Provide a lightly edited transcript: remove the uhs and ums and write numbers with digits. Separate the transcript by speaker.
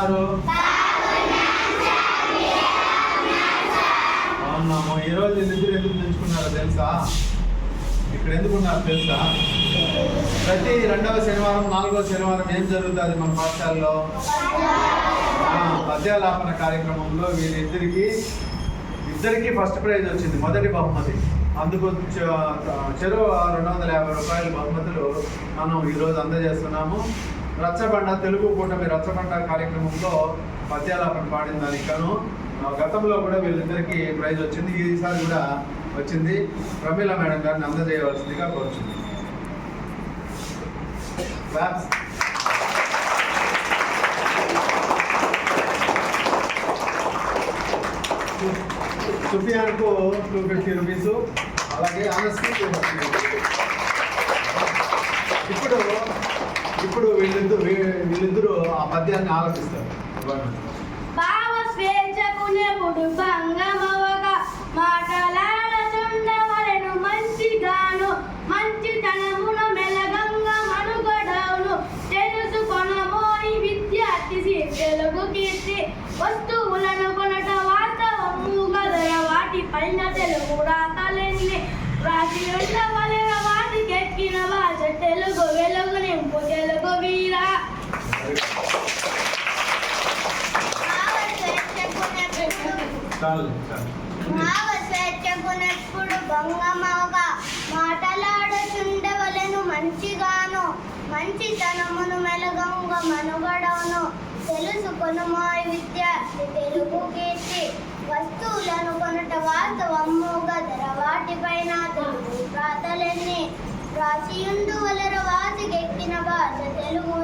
Speaker 1: ఉన్నారు? అవునాము. ఈరోజు వీళ్ళిద్దరు ఎందుకు తెచ్చుకున్నారో తెలుసా? ఇక్కడ ఎందుకున్నారు తెలుసా? ప్రతి 2వ శనివారం 4వ శనివారం ఏం జరుగుతుంది మన పాఠశాలలో? పద్యాలాపన కార్యక్రమంలో వీళ్ళిద్దరికీ ఫస్ట్ ప్రైజ్ వచ్చింది, మొదటి బహుమతి. అందుకు చెరువు 250 రూపాయల బహుమతులు మనం ఈరోజు అందజేస్తున్నాము. రచ్చబండ తెలుగు కూటమి రచ్చబండ కార్యక్రమంలో పద్యాలాపన పాడిన దానికి గాను గతంలో కూడా వీళ్ళిద్దరికీ ప్రైజ్ వచ్చింది. ఈసారి కూడా వచ్చింది. ప్రమీల మేడం గారిని అందజేయవలసిందిగా కోరుచుంది. సుఫియాన్కు 250 రూపీస్, అలాగే ఆనస్కి 250 రూపీస్. ఇప్పుడు వీళ్ళిద్దరూ ఆ పద్యాన్ని ఆలోచిస్తారు.
Speaker 2: భావ స్వేచ్ఛకునెప్పుడు భంగమవగా మాటలాడచుండవలెను మంచిగాను మంచితనమున మెలగంగ మనుగడవును తెలుసుకొనమోయి విద్యార్థి తెలుగు కీర్తి వస్తువులను కొనట వాస్తవము గదర వాటిపైన తెలుగు రాతలెన్ని రాసి ఉండవలెన వాటికెక్కిన భాష తెలుగు వెలుగు నింపు తెలుగు వీరా.
Speaker 3: భావ స్వేచ్ఛకునెప్పుడు భంగమవగా మాటలాడుచుండవలెను మంచిగాను మంచితనమును మెలగంగ మనుగడవును తెలుసుకొనుమోయి విద్యార్థి తెలుగు కీర్తి వస్తువులను కొనుట వాస్తవము గదర వాటిపైన తెలుగు రాతలెన్ని రాసియుండు వలర వాసికెక్కిన భాష తెలుగు